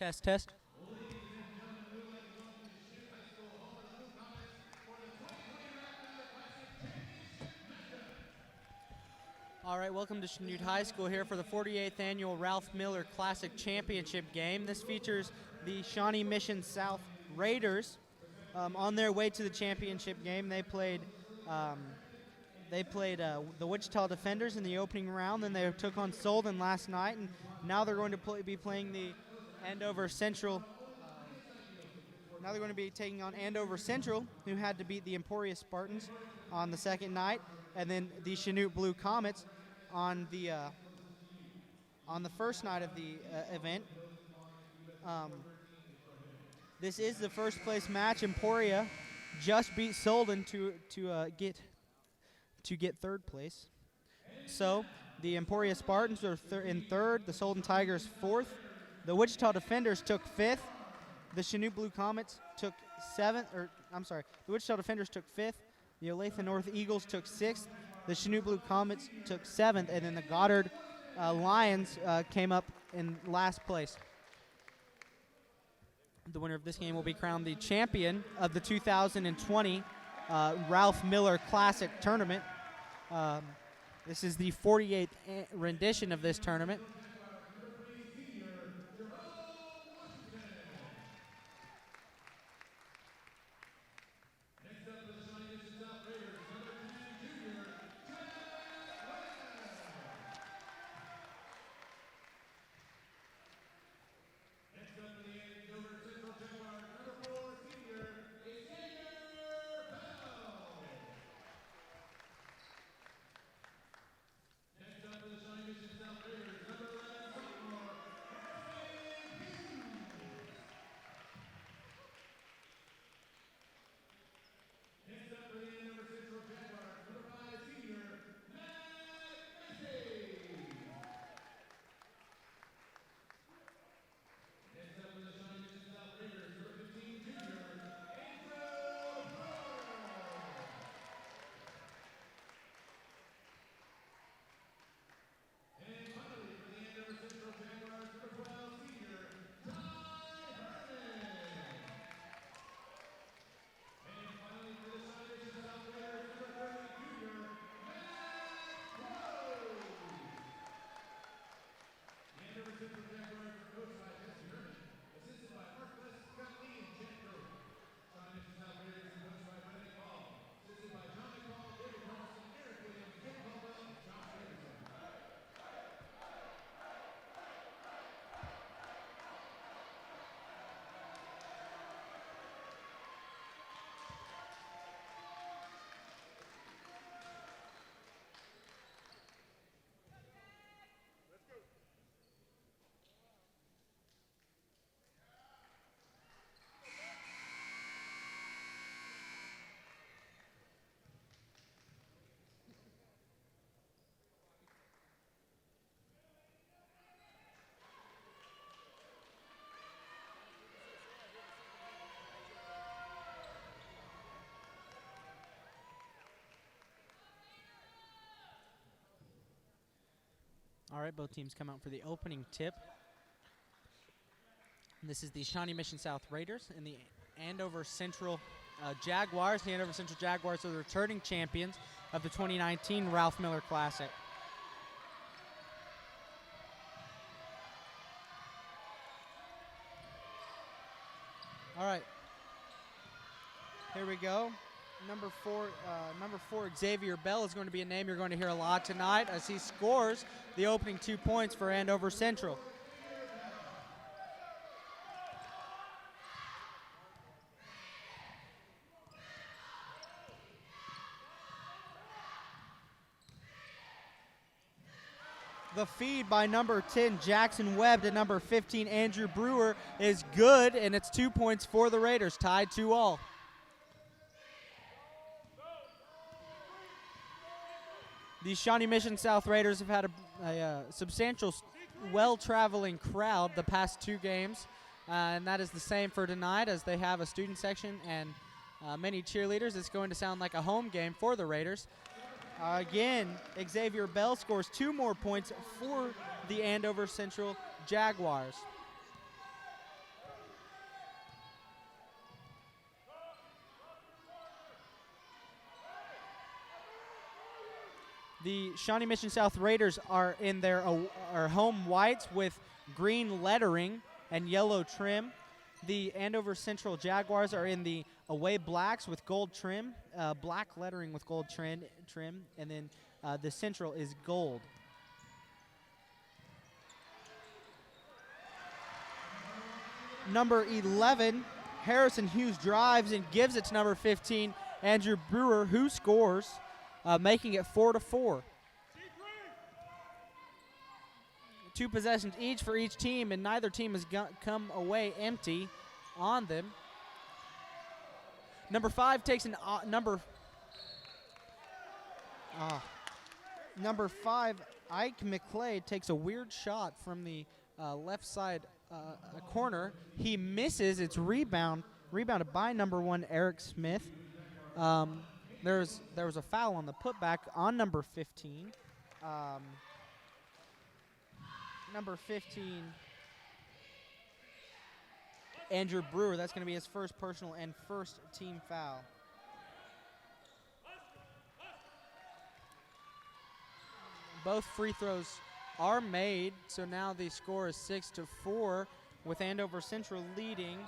Test, test. All right, welcome to Shawnee High School here for the 48th Annual Ralph Miller Classic Championship game. This features the Shawnee Mission South Raiders on their way to the championship game. They played the Wichita Defenders in the opening round, then they took on Solden last night, and now they're going to be playing the Andover Central. Now they're going to be taking on Andover Central, who had to beat the Emporia Spartans on the second night, and then the Chinook Blue Comets on the first night of the event. This is the first place match. Emporia just beat Solden to get third place. So the Emporia Spartans are in third, the Solden Tigers fourth, the Wichita Defenders took fifth, the Chinook Blue Comets took the Wichita Defenders took fifth, the Olathe North Eagles took sixth, the Chinook Blue Comets took seventh, and then the Goddard Lions came up in last place. The winner of this game will be crowned the champion of the 2020 Ralph Miller Classic Tournament. This is the 48th rendition of this tournament. All right, both teams come out for the opening tip. This is the Shawnee Mission South Raiders and the Andover Central Jaguars. The Andover Central Jaguars are the returning champions of the 2019 Ralph Miller Classic. All right, here we go. Number four, Xavier Bell is going to be a name you're going to hear a lot tonight as he scores the opening 2 points for Andover Central. The feed by number 10, Jackson Webb, to number 15, Andrew Brewer, is good, and it's 2 points for the Raiders, tied 2-all. The Shawnee Mission South Raiders have had a substantial, well-traveling crowd the past 2 games, and that is the same for tonight as they have a student section and many cheerleaders. It's going to sound like a home game for the Raiders. Again, Xavier Bell scores 2 more points for the Andover Central Jaguars. The Shawnee Mission South Raiders are in their are home whites with green lettering and yellow trim. The Andover Central Jaguars are in the away blacks with gold trim, black lettering with gold trim, and then the Central is gold. Number 11, Harrison Hughes drives and gives it to number 15, Andrew Brewer, who scores, making it 4-4. 2 possessions each for each team, and neither team has come away empty on them. Number 5 takes an number 5, Ike McClay takes a weird shot from the left side corner. He misses. It's rebounded by number 1, Eric Smith. There was a foul on the putback on number 15. Number 15, Andrew Brewer. That's going to be his first personal and first team foul. Both free throws are made, so now the score is 6-4 with Andover Central leading.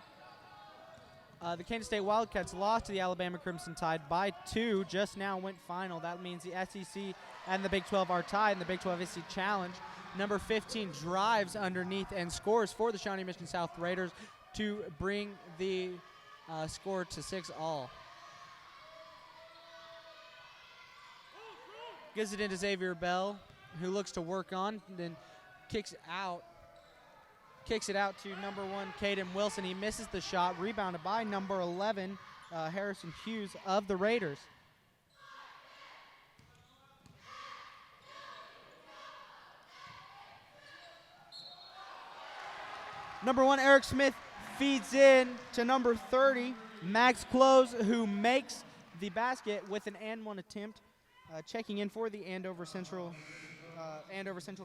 The Kansas State Wildcats lost to the Alabama Crimson Tide by 2. Just now went final. That means the SEC and the Big 12 are tied in the Big 12 SEC Challenge. Number 15 drives underneath and scores for the Shawnee Mission South Raiders to bring the score to 6-all. Gives it into Xavier Bell, who looks to work on, then kicks it out to number 1, Caden Wilson. He misses the shot, rebounded by number 11, Harrison Hughes of the Raiders. Number 1, Eric Smith feeds in to number 30, Max Close, who makes the basket with an and 1 attempt. Checking in for the Andover Central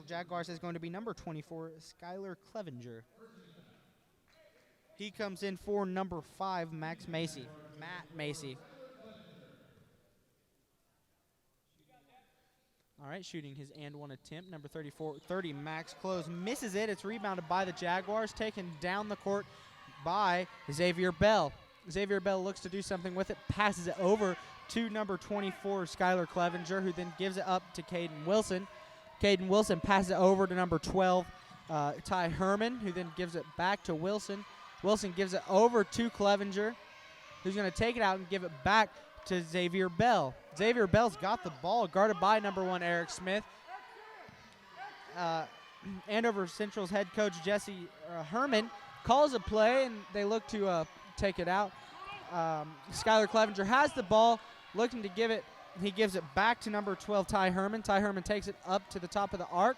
Jaguars is going to be number 24, Skylar Clevenger. He comes in for number 5, Matt Macy. All right, shooting his and 1 attempt, number 30, Max Close misses it. It's rebounded by the Jaguars, taken down the court by Xavier Bell. Xavier Bell looks to do something with it, passes it over to number 24, Skylar Clevenger, who then gives it up to Caden Wilson. Caden Wilson passes it over to number 12, Ty Herman, who then gives it back to Wilson. Wilson gives it over to Clevenger, who's going to take it out and give it back to Xavier Bell. Xavier Bell's got the ball, guarded by number 1, Eric Smith. Andover Central's head coach, Jesse Herman, calls a play, and they look to take it out. Skylar Clevenger has the ball, looking to give it. He gives it back to number 12, Ty Herman. Ty Herman takes it up to the top of the arc.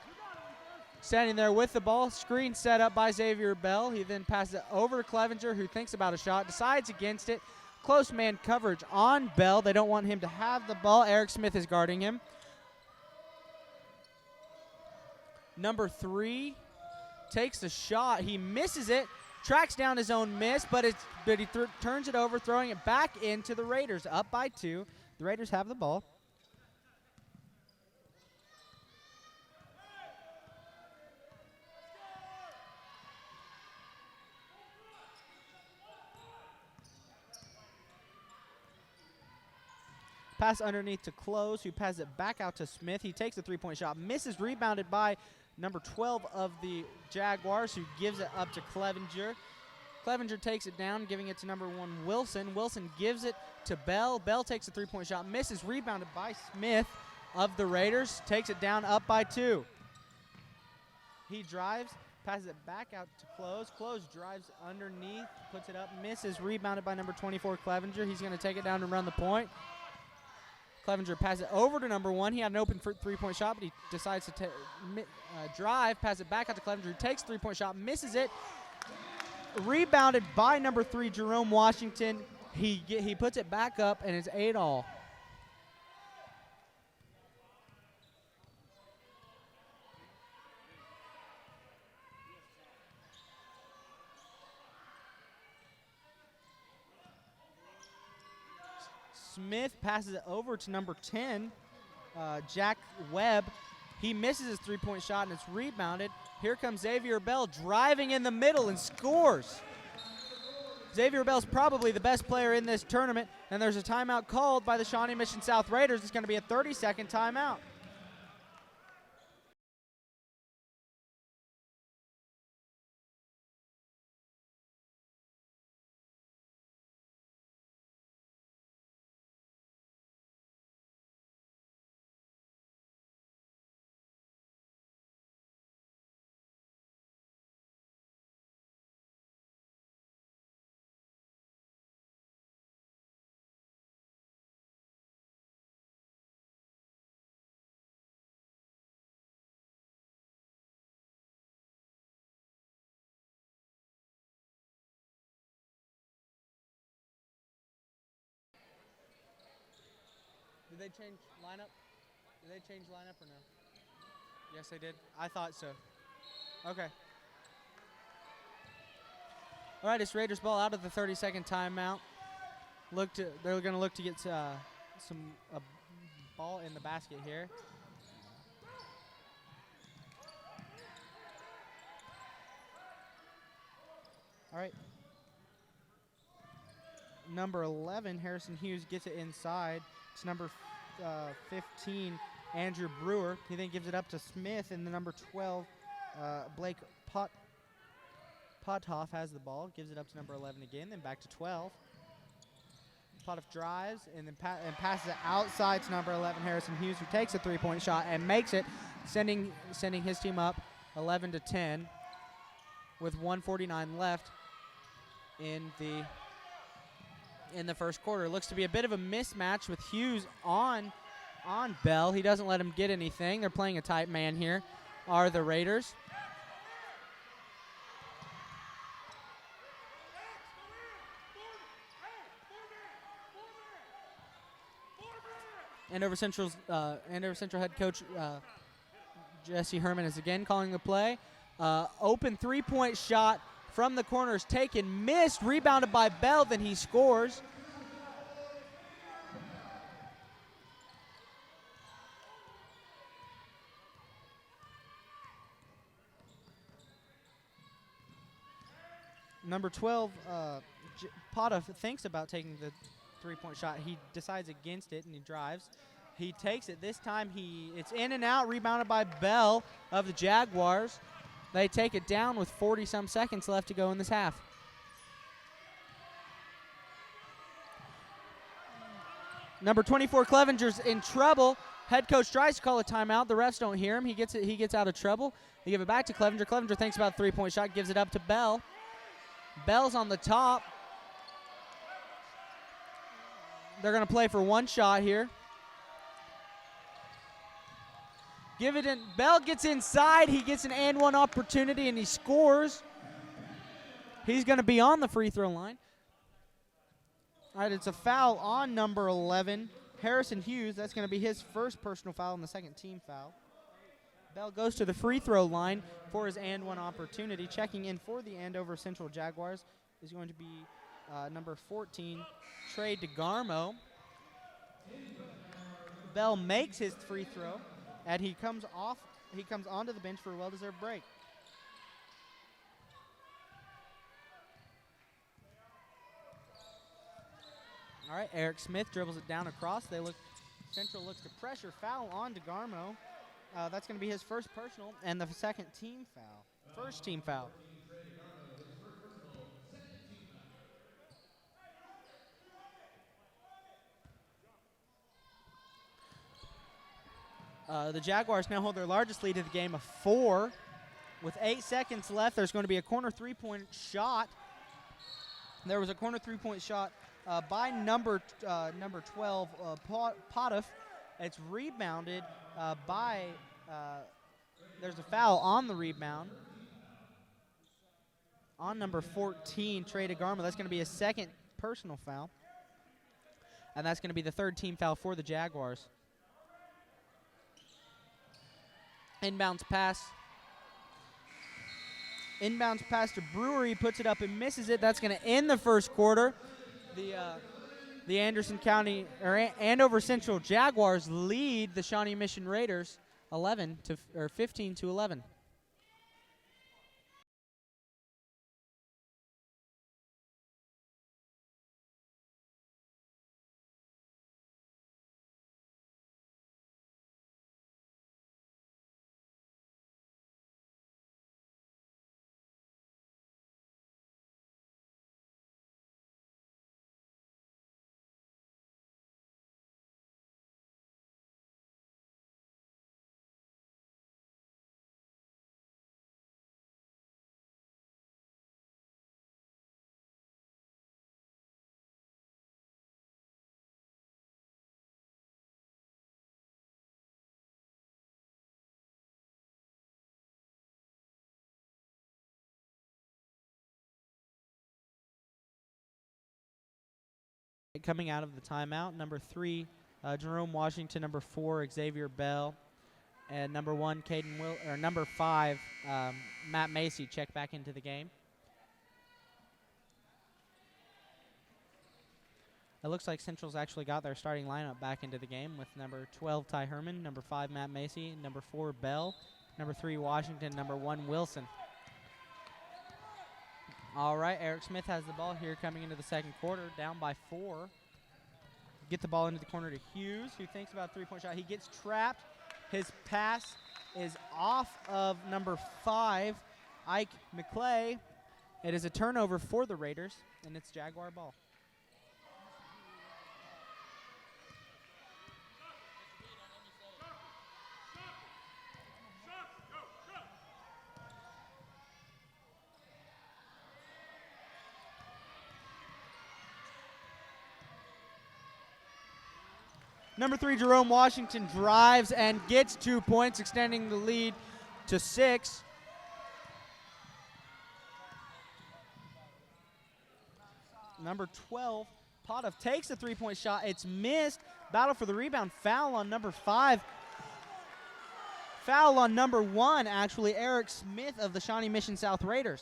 Standing there with the ball, screen set up by Xavier Bell. He then passes it over to Clevenger, who thinks about a shot, decides against it. Close man coverage on Bell. They don't want him to have the ball. Eric Smith is guarding him. Number 3 takes the shot. He misses it, tracks down his own miss, but he turns it over, throwing it back into the Raiders, up by 2. The Raiders have the ball. Pass underneath to Close, who passes it back out to Smith. He takes a 3-point shot, misses, rebounded by number 12 of the Jaguars, who gives it up to Clevenger. Clevenger takes it down, giving it to number 1, Wilson. Wilson gives it to Bell. Bell takes a 3-point shot, misses, rebounded by Smith of the Raiders. Takes it down, up by 2. He drives, passes it back out to Close. Close drives underneath, puts it up, misses, rebounded by number 24, Clevenger. He's going to take it down and run the point. Clevenger passes it over to number 1. He had an open 3-point shot, but he decides to drive, pass it back out to Clevenger, who takes a 3-point shot, misses it. Rebounded by number 3, Jerome Washington. He puts it back up, and it's 8-all. Smith passes it over to number 10, Jack Webb. He misses his three-point shot, and it's rebounded. Here comes Xavier Bell driving in the middle and scores. Xavier Bell's probably the best player in this tournament, and there's a timeout called by the Shawnee Mission South Raiders. It's going to be a 30-second timeout. Did they change lineup? Did they change lineup or no? Yes, they did. I thought so. Okay. All right, it's Raiders ball out of the 30-second timeout. They're going to look to get some ball in the basket here. All right. Number 11, Harrison Hughes, gets it inside. It's number 15, Andrew Brewer. He then gives it up to Smith, and the number 12, Blake Pothoff has the ball. Gives it up to number 11 again, then back to 12. Pothoff drives and then passes it outside to number 11, Harrison Hughes, who takes a three-point shot and makes it, sending his team up 11-10 with 1:49 left in the first quarter. It looks to be a bit of a mismatch with Hughes on Bell. He doesn't let him get anything. They're playing a tight man here, are the Raiders. Andover Central head coach Jesse Herman is again calling the play. Open three-point shot from the corner is taken, missed, rebounded by Bell, then he scores. Number 12, Potta thinks about taking the three-point shot. He decides against it, and he drives. He takes it. This time it's in and out, rebounded by Bell of the Jaguars. They take it down with 40-some seconds left to go in this half. Number 24, Clevenger's in trouble. Head coach tries to call a timeout. The refs don't hear him. He gets out of trouble. They give it back to Clevenger. Clevenger thinks about a three-point shot, gives it up to Bell. Bell's on the top. They're going to play for one shot here. Give it in. Bell gets inside. He gets an and one opportunity, and he scores. He's going to be on the free throw line. All right, it's a foul on number 11, Harrison Hughes. That's going to be his first personal foul and the second team foul. Bell goes to the free throw line for his and one opportunity. Checking in for the Andover Central Jaguars is going to be number 14, Trey DeGarmo. Bell makes his free throw, and he comes onto the bench for a well-deserved break. All right, Eric Smith dribbles it down across. Central looks to pressure, foul on DeGarmo. That's going to be his first personal and the second team foul. First team foul. The Jaguars now hold their largest lead of the game of 4. With 8 seconds left, there's going to be a corner three-point shot. There was a corner three-point shot by number 12, Potoff. It's rebounded by, there's a foul on the rebound on number 14, Trey DeGarmo. That's going to be a second personal foul. And that's going to be the third team foul for the Jaguars. Inbounds pass. Inbounds pass to Brewer. He puts it up and misses it. That's going to end the first quarter. The Andover Central Jaguars lead the Shawnee Mission Raiders 15 to 11. Coming out of the timeout, number 3, Jerome Washington, number 4, Xavier Bell, and number 5, Matt Macy check back into the game. It looks like Central's actually got their starting lineup back into the game with number 12, Ty Herman, number 5, Matt Macy, number 4, Bell, number 3, Washington, number 1, Wilson. All right, Eric Smith has the ball here coming into the second quarter, down by 4. Get the ball into the corner to Hughes, who thinks about a three-point shot. He gets trapped. His pass is off of number 5, Ike McClay. It is a turnover for the Raiders, and it's Jaguar ball. Number 3, Jerome Washington drives and gets 2 points, extending the lead to 6. Number 12, Potoff takes a three-point shot. It's missed. Battle for the rebound. Foul on number 5. Foul on number 1, actually, Eric Smith of the Shawnee Mission South Raiders.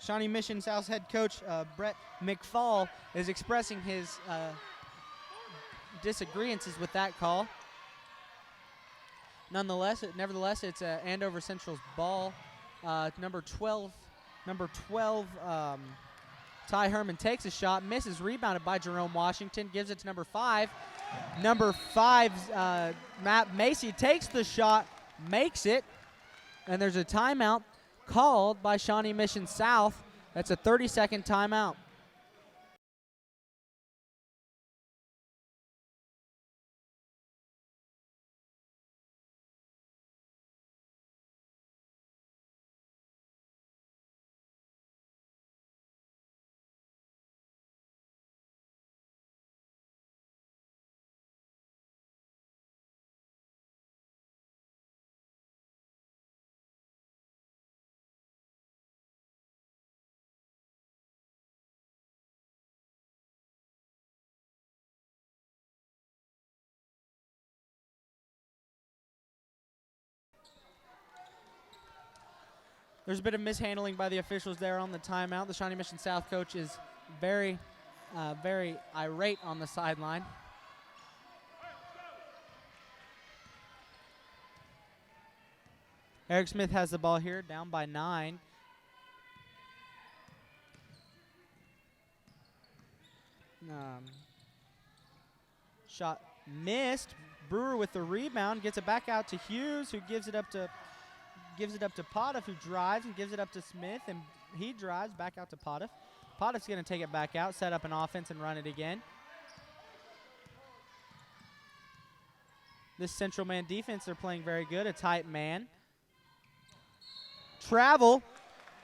Shawnee Mission South head coach Brett McFall is expressing his disagreements with that call. Nevertheless, it's Andover Central's ball. Number 12, Ty Herman takes a shot, misses, rebounded by Jerome Washington, gives it to number 5. Number 5's Matt Macy takes the shot, makes it, and there's a timeout called by Shawnee Mission South. That's a 30-second timeout. There's a bit of mishandling by the officials there on the timeout. The Shawnee Mission South coach is very irate on the sideline. Eric Smith has the ball here, down by 9. Shot missed. Brewer with the rebound, gets it back out to Hughes, who gives it up to Potoff, who drives and gives it up to Smith, and he drives back out to Potoff. Potoff's going to take it back out, set up an offense, and run it again. This Central man defense, they're playing very good, a tight man. Travel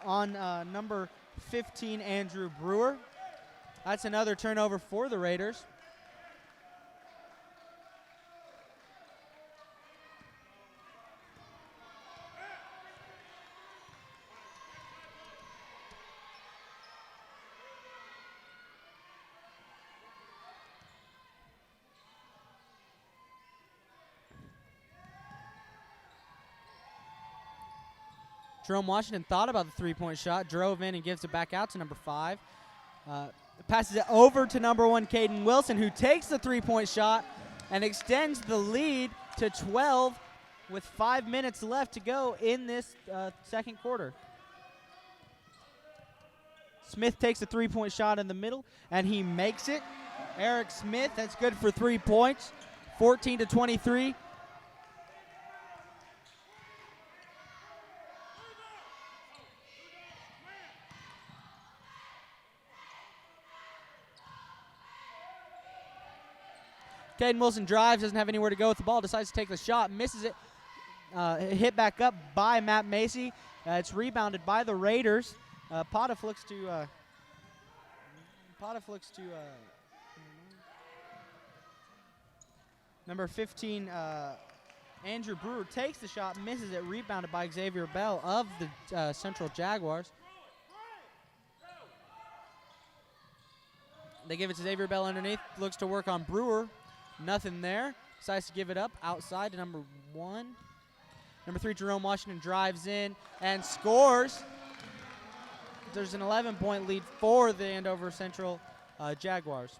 on number 15, Andrew Brewer. That's another turnover for the Raiders. Jerome Washington thought about the three-point shot, drove in and gives it back out to number 5. Passes it over to number 1, Caden Wilson, who takes the three-point shot and extends the lead to 12 with 5 minutes left to go in this second quarter. Smith takes a three-point shot in the middle, and he makes it. Eric Smith, that's good for 3 points, 14-23. Caden Wilson drives, doesn't have anywhere to go with the ball, decides to take the shot, misses it. Hit back up by Matt Macy. It's rebounded by the Raiders. Potiff looks to number 15, Andrew Brewer takes the shot, misses it, rebounded by Xavier Bell of the Central Jaguars. They give it to Xavier Bell underneath, looks to work on Brewer. Nothing there. Decides to give it up outside to number 1. Number 3, Jerome Washington drives in and scores. There's an 11-point lead for the Andover Central Jaguars.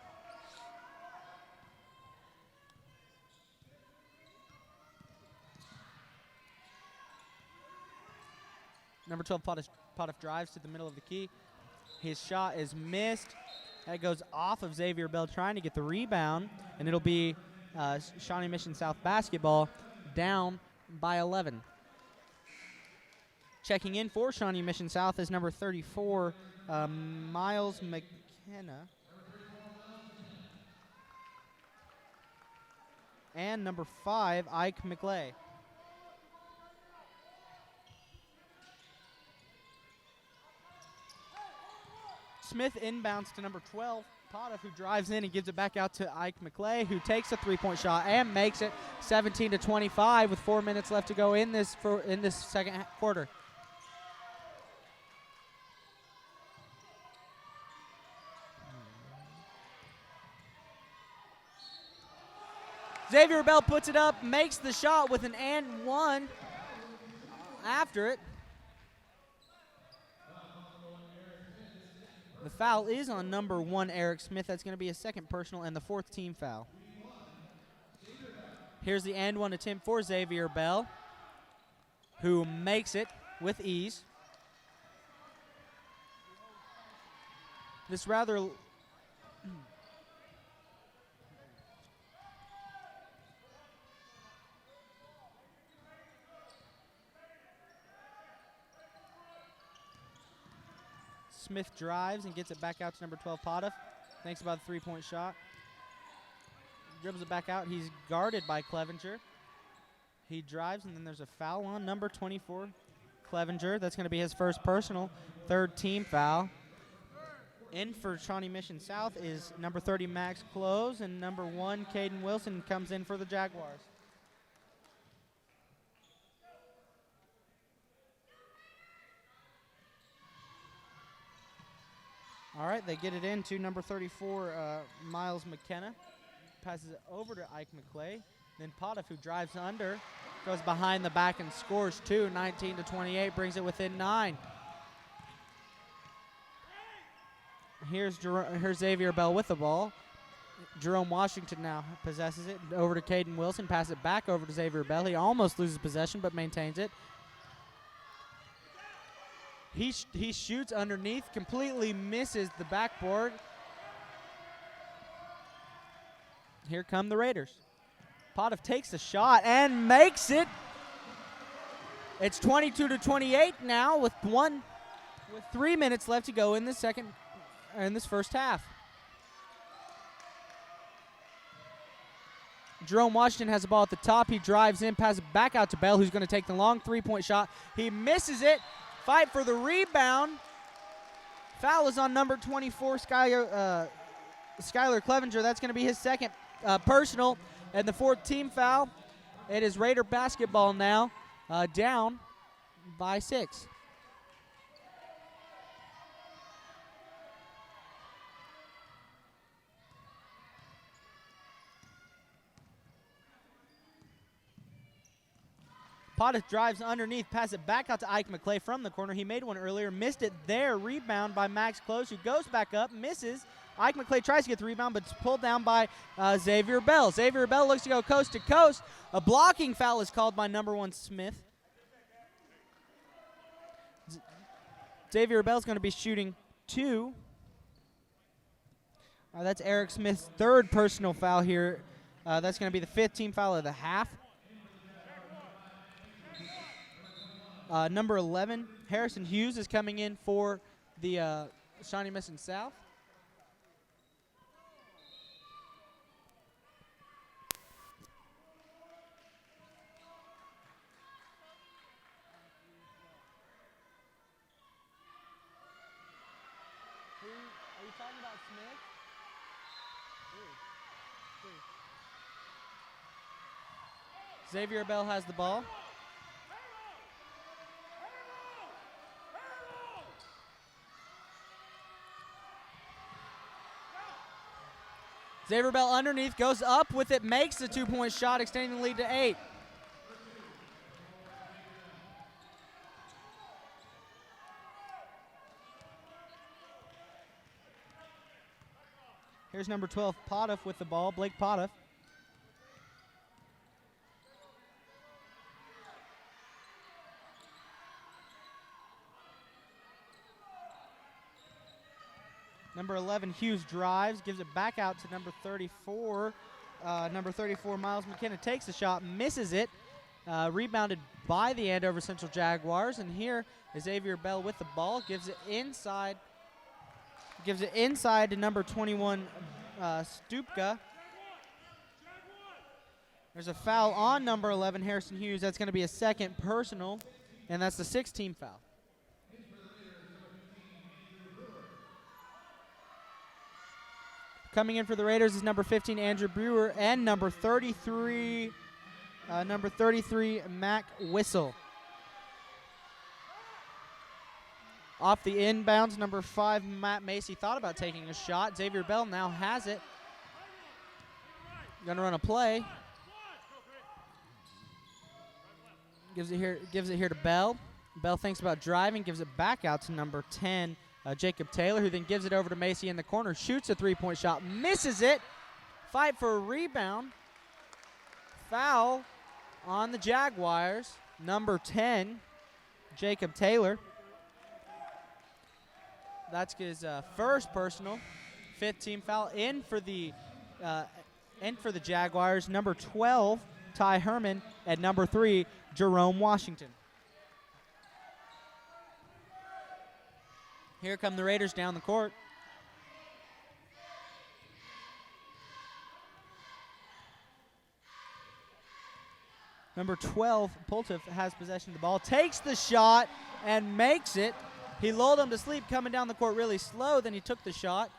Number 12, Potiff drives to the middle of the key. His shot is missed. That goes off of Xavier Bell trying to get the rebound, and it'll be Shawnee Mission South basketball down by 11. Checking in for Shawnee Mission South is number 34, Miles McKenna. And number 5, Ike McClay. Smith inbounds to number 12, Potiff, who drives in and gives it back out to Ike McClay, who takes a three-point shot and makes it 17-25 with 4 minutes left to go in this second quarter. Xavier Bell puts it up, makes the shot with an and one after it. The foul is on number 1, Eric Smith. That's going to be a second personal and the 4th team foul. Here's the and one attempt for Xavier Bell, who makes it with ease. This rather Smith drives and gets it back out to number 12, Potiff. Thinks about the three-point shot. Dribbles it back out. He's guarded by Clevenger. He drives, and then there's a foul on number 24, Clevenger. That's going to be his first personal, 3rd team foul. In for Shawnee Mission South is number 30, Max Close, and number 1, Caden Wilson, comes in for the Jaguars. All right, they get it in to number 34, Miles McKenna. Passes it over to Ike McClay. Then Potiff, who drives under, goes behind the back and scores 2, 19-28, brings it within 9. Here's Xavier Bell with the ball. Jerome Washington now possesses it. Over to Caden Wilson. Pass it back over to Xavier Bell. He almost loses possession but maintains it. He shoots underneath, completely misses the backboard. Here come the Raiders. Potiff takes the shot and makes it. It's 22-28 now with 3 minutes left to go in this first half. Jerome Washington has the ball at the top. He drives in, passes it back out to Bell, who's going to take the long three-point shot. He misses it. Fight for the rebound. Foul is on number 24, Skylar Clevenger. That's going to be his second personal and the 4th team foul. It is Raider basketball now, down by 6. Potiff drives underneath, pass it back out to Ike McClay from the corner. He made one earlier, missed it there. Rebound by Max Close, who goes back up, misses. Ike McClay tries to get the rebound, but it's pulled down by Xavier Bell. Xavier Bell looks to go coast to coast. A blocking foul is called by number 1 Smith. Xavier Bell's going to be shooting 2. That's Eric Smith's 3rd personal foul here. That's going to be the 5th team foul of the half. Number 11, Harrison Hughes, is coming in for the Shawnee Mission South. Are you talking about Smith? Xavier Bell has the ball. Xavier Bell underneath, goes up with it, makes the 2-point shot, extending the lead to 8. Here's number 12, Potiff with the ball, Blake Potiff. Number 11, Hughes drives, gives it back out to number 34. Number 34, Miles McKenna, takes the shot, misses it. Rebounded by the Andover Central Jaguars. And here is Xavier Bell with the ball, gives it inside. Gives it inside to number 21, Stupka. There's a foul on number 11, Harrison Hughes. That's going to be a 2nd personal, and that's the 6th team foul. Coming in for the Raiders is number 15, Andrew Brewer, and number 33, Mac Whistle. Off the inbounds, number 5, Matt Macy thought about taking a shot. Xavier Bell now has it. Gonna run a play. Gives it here to Bell. Bell thinks about driving, gives it back out to number 10, Jacob Taylor, who then gives it over to Macy in the corner, shoots a 3-point shot, misses it. Fight for a rebound. Foul on the Jaguars. Number 10, Jacob Taylor. That's his 1st personal. 5th team foul. In for the Jaguars, number 12, Ty Herman, and number 3, Jerome Washington. Here come the Raiders down the court. Number 12, Potiff, has possession of the ball, takes the shot and makes it. He lulled him to sleep coming down the court really slow, then he took the shot.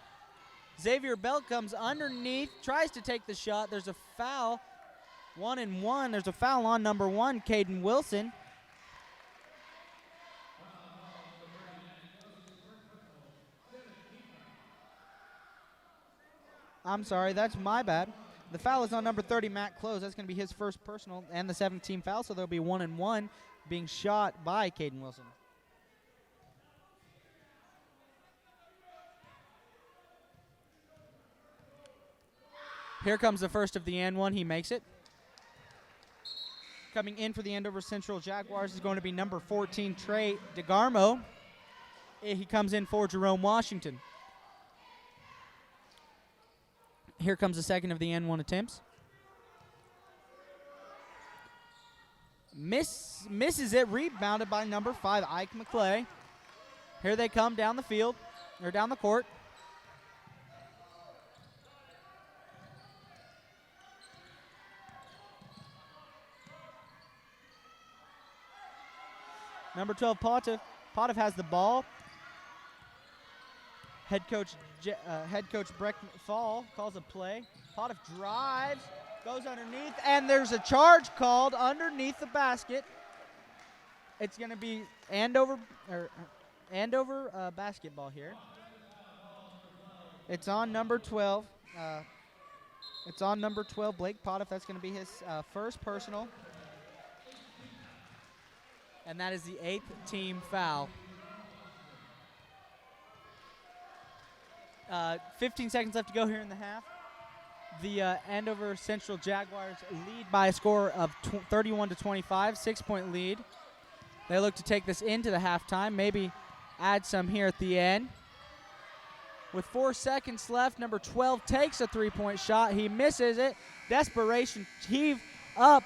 Xavier Bell comes underneath, tries to take the shot. There's a foul, 1-and-1. There's a foul on number 1, Caden Wilson. I'm sorry, that's my bad. The foul is on number 30, Matt Close. That's going to be his 1st personal and the 7th team foul, so there'll be 1-and-1 being shot by Caden Wilson. Here comes the first of the and one. He makes it. Coming in for the Andover Central Jaguars is going to be number 14, Trey DeGarmo. He comes in for Jerome Washington. Here comes the second of the N1 attempts. Misses it, rebounded by number 5, Ike McClay. Here they come down the field, or down the court. Number 12, Potiff. Potiff has the ball. Head coach Breck Fall calls a play. Potiff drives, goes underneath, and there's a charge called underneath the basket. It's going to be Andover basketball here. It's on number 12. Blake Potiff. That's going to be his first personal. and that is the 8th team foul. 15 seconds left to go here in the half. The Andover Central Jaguars lead by a score of 31-25, 6-point lead. They look to take this into the halftime, maybe add some here at the end. With 4 seconds left, number 12 takes a three-point shot. He misses it. Desperation heave up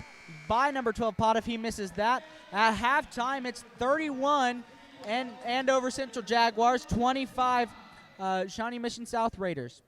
by number 12 Potiff. He misses that. At halftime, it's 31 and Andover Central Jaguars, 25 Shawnee Mission South Raiders.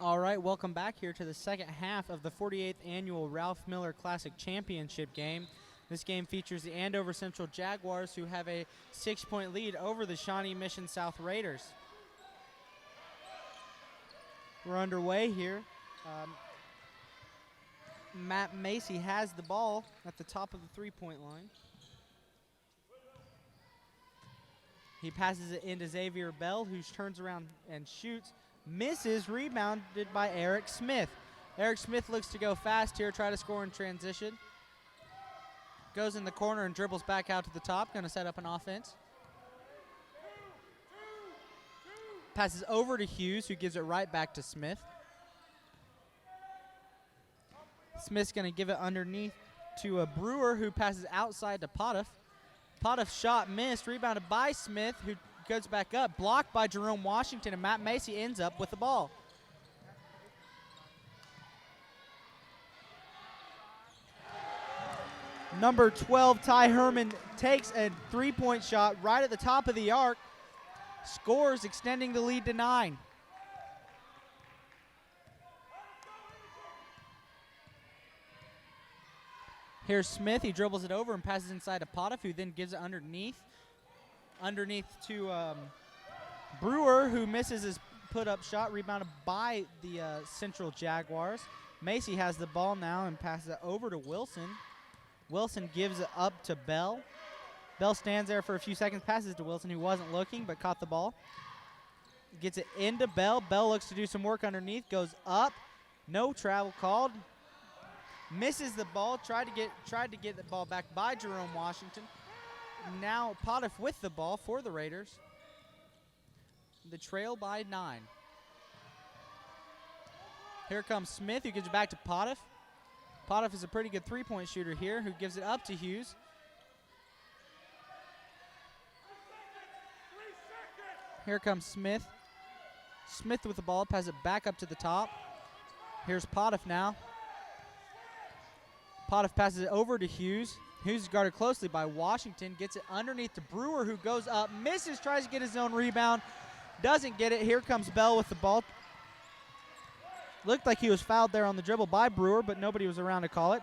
All right, welcome back here to the second half of the 48th Annual Ralph Miller Classic Championship game. This game features the Andover Central Jaguars, who have a 6-point lead over the Shawnee Mission South Raiders. We're underway here. Matt Macy has the ball at the top of the three-point line. He passes it into Xavier Bell, who turns around and shoots. Misses, rebounded by Eric Smith. Eric Smith looks to go fast here, try to score in transition. Goes in the corner and dribbles back out to the top, going to set up an offense. Passes over to Hughes, who gives it right back to Smith. Smith's going to give it underneath to a Brewer, who passes outside to Potoff. Potoff's shot missed, rebounded by Smith, who goes back up, blocked by Jerome Washington, and Matt Macy ends up with the ball. Number 12, Ty Herman, takes a three-point shot right at the top of the arc, scores, extending the lead to 9. Here's Smith. He dribbles it over and passes inside to Potoff, who then gives it underneath to Brewer, who misses his put-up shot, rebounded by the Central Jaguars. Macy has the ball now and passes it over to Wilson. Wilson gives it up to Bell. Bell stands there for a few seconds, passes to Wilson, who wasn't looking but caught the ball. Gets it into Bell. Bell looks to do some work underneath, goes up. No travel called. Misses the ball, tried to get the ball back by Jerome Washington. Now Potoff with the ball for the Raiders. The trail by 9. Here comes Smith, who gives it back to Potoff. Potoff is a pretty good three-point shooter here, who gives it up to Hughes. Here comes Smith. Smith with the ball, passes it back up to the top. Here's Potoff now. Potoff passes it over to Hughes. Hughes is guarded closely by Washington. Gets it underneath to Brewer, who goes up, misses, tries to get his own rebound. Doesn't get it. Here comes Bell with the ball. Looked like he was fouled there on the dribble by Brewer, but nobody was around to call it.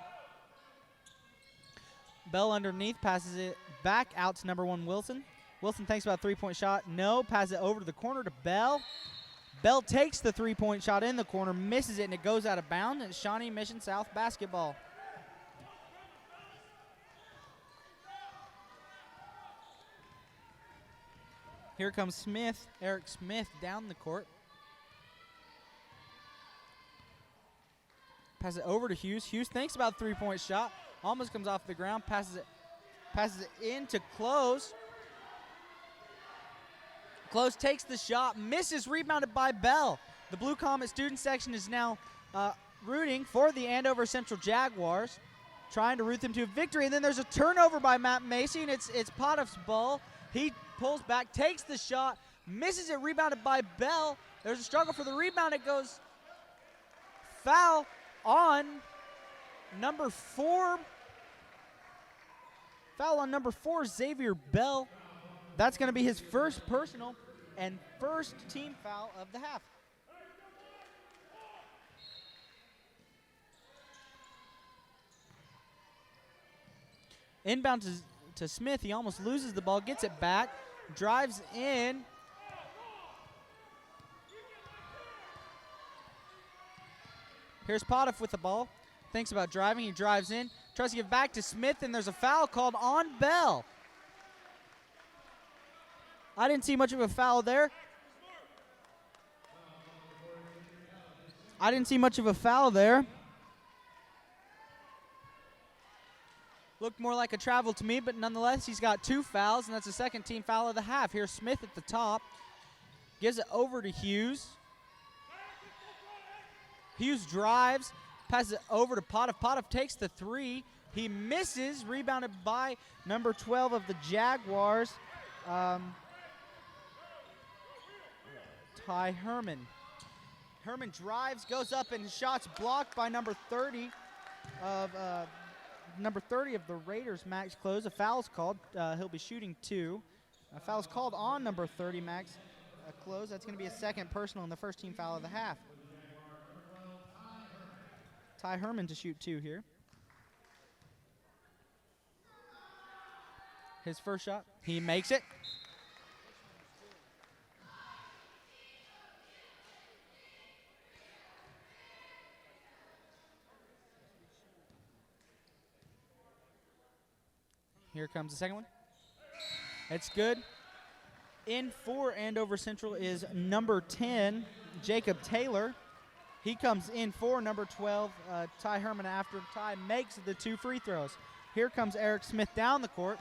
Bell underneath, passes it back out to number 1 Wilson. Wilson thinks about a three-point shot. No, passes it over to the corner to Bell. Bell takes the three-point shot in the corner, misses it, and it goes out of bounds. And it's Shawnee Mission South basketball. Here comes Smith, Eric Smith down the court. Passes it over to Hughes. Hughes thinks about a three-point shot. Almost comes off the ground. Passes it into Close. Close takes the shot. Misses. Rebounded by Bell. The Blue Comet student section is now rooting for the Andover Central Jaguars, trying to root them to a victory. And then there's a turnover by Matt Macy, and it's Potoff's ball. He pulls back, takes the shot, misses it, rebounded by Bell. There's a struggle for the rebound. It goes foul on number 4. Foul on number 4, Xavier Bell. That's going to be his first personal and first team foul of the half. Inbound to Smith. He almost loses the ball, gets it back, drives in. Here's Potoff with the ball. Thinks about driving. He drives in, tries to give back to Smith, and there's a foul called on Bell. I didn't see much of a foul there. Looked more like a travel to me, but nonetheless, he's got 2 fouls, and that's the second team foul of the half. Here's Smith at the top. Gives it over to Hughes. Hughes drives, passes it over to Potoff. Potoff takes the 3. He misses, rebounded by number 12 of the Jaguars, Ty Herman. Herman drives, goes up, and shots blocked by number 30 of the Raiders, Max Close. A foul's called. He'll be shooting 2. A foul's called on number 30, Max Close. That's going to be a second personal and the first team foul of the half. Ty Herman to shoot 2 here. His first shot, he makes it. Here comes the second one. It's good. In for Andover Central is number 10, Jacob Taylor. He comes in for number 12, Ty Herman, after Ty makes the 2 free throws. Here comes Eric Smith down the court.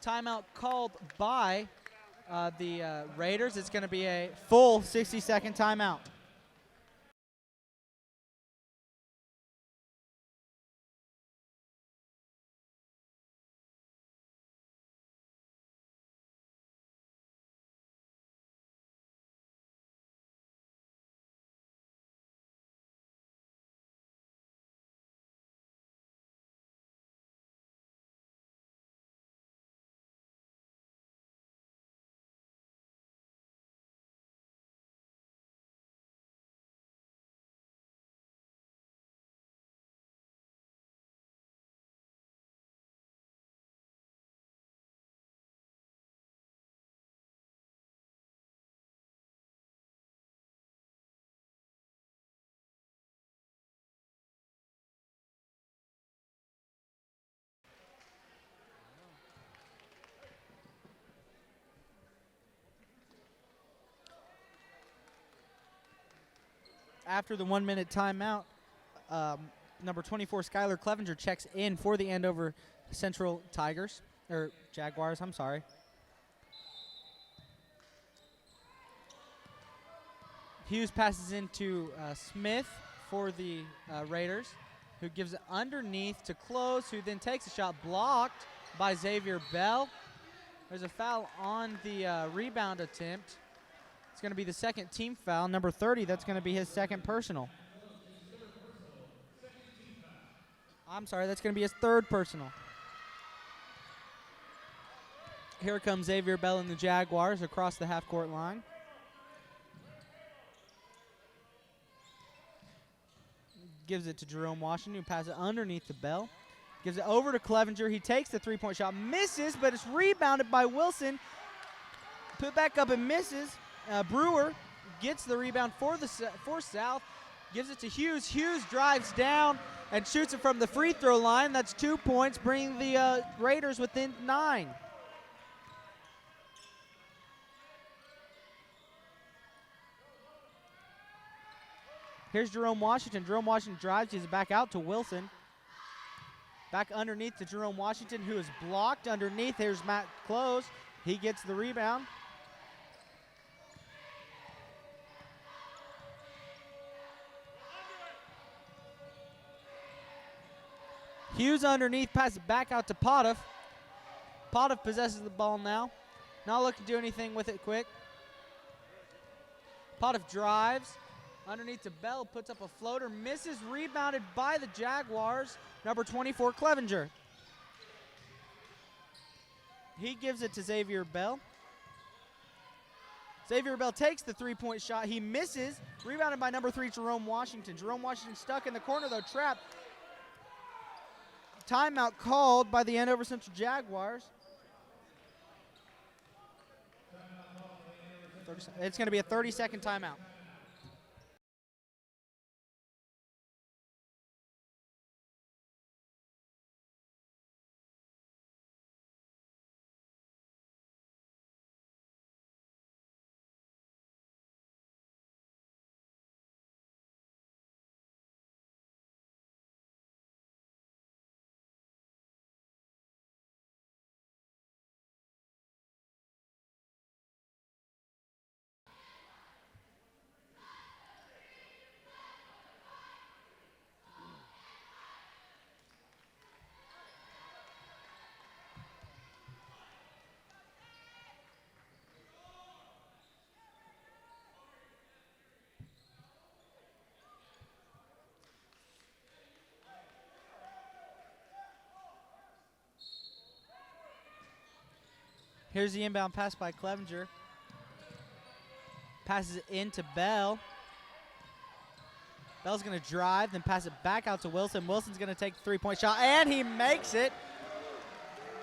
Timeout called by the Raiders. It's going to be a full 60-second timeout. After the 1-minute timeout, number 24, Skylar Clevenger, checks in for the Andover Central Tigers, or Jaguars, I'm sorry. Hughes passes into Smith for the Raiders, who gives it underneath to Close, who then takes a shot blocked by Xavier Bell. There's a foul on the rebound attempt. It's going to be the second team foul. Number 30, that's going to be his second personal. I'm sorry, that's going to be his third personal. Here comes Xavier Bell and the Jaguars across the half-court line. Gives it to Jerome Washington, who passes it underneath the Bell. Gives it over to Clevenger. He takes the three-point shot, misses, but it's rebounded by Wilson. Put back up and misses. Brewer gets the rebound for South, gives it to Hughes. Hughes drives down and shoots it from the free throw line. That's 2 points, bringing the Raiders within 9. Here's Jerome Washington. Jerome Washington drives, he's back out to Wilson. Back underneath to Jerome Washington, who is blocked underneath. Here's Matt Close. He gets the rebound. Hughes underneath, passes back out to Potoff. Potoff possesses the ball now. Not looking to do anything with it quick. Potoff drives. Underneath to Bell, puts up a floater, misses, rebounded by the Jaguars. Number 24, Clevenger. He gives it to Xavier Bell. Xavier Bell takes the three-point shot. He misses, rebounded by number 3, Jerome Washington. Jerome Washington stuck in the corner, though, trapped. Timeout called by the Andover Central Jaguars. It's going to be a 30-second timeout. Here's the inbound pass by Clevenger. Passes it into Bell. Bell's going to drive, then pass it back out to Wilson. Wilson's going to take the three-point shot, and he makes it.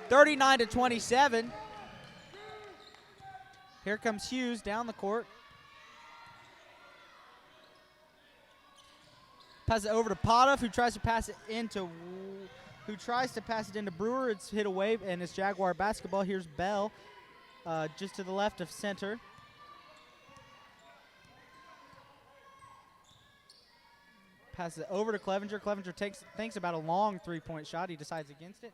39-27. Here comes Hughes down the court. Pass it over to Potoff, who tries to pass it into Brewer. It's hit away, and it's Jaguar basketball. Here's Bell, just to the left of center. Passes it over to Clevenger. Clevenger thinks about a long three-point shot. He decides against it.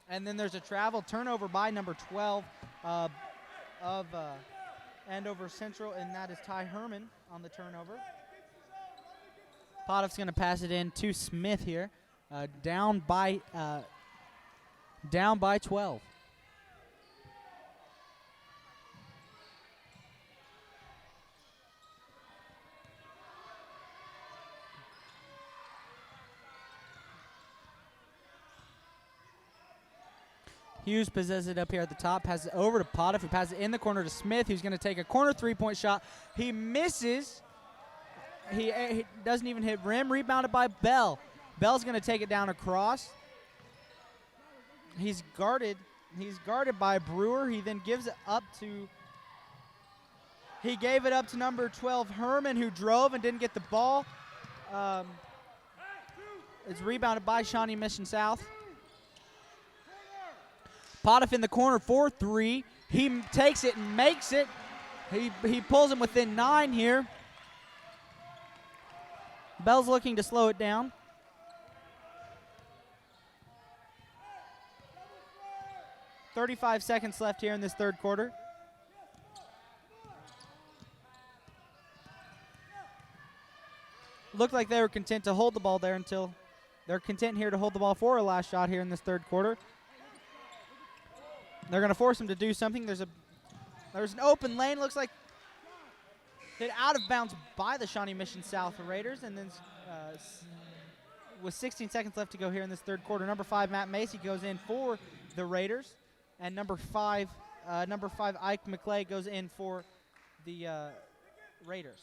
And then there's a travel turnover by number 12 of Andover Central, and that is Ty Herman on the turnover. Potoff's going to pass it in to Smith here, down by 12. Hughes possesses it up here at the top, passes it over to Potoff, who passes it in the corner to Smith, who's going to take a corner three-point shot. He misses. He doesn't even hit rim. Rebounded by Bell. Bell's going to take it down across. He's guarded by Brewer. He then gives it up to. He gave it up to number 12 Herman, who drove and didn't get the ball. It's rebounded by Shawnee Mission South. Potoff in the corner for three. He takes it and makes it. He pulls him within 9 here. Bell's looking to slow it down. .35 seconds left here in this third quarter. Looked like they were content to hold the ball there until they're content here to hold the ball for a last shot here in this third quarter. They're going to force him to do something. There's an open lane. Looks like hit out of bounds by the Shawnee Mission South Raiders. And then with 16 seconds left to go here in this third quarter, number 5, Matt Macy, goes in for the Raiders. And number 5, Ike McClay, goes in for the Raiders.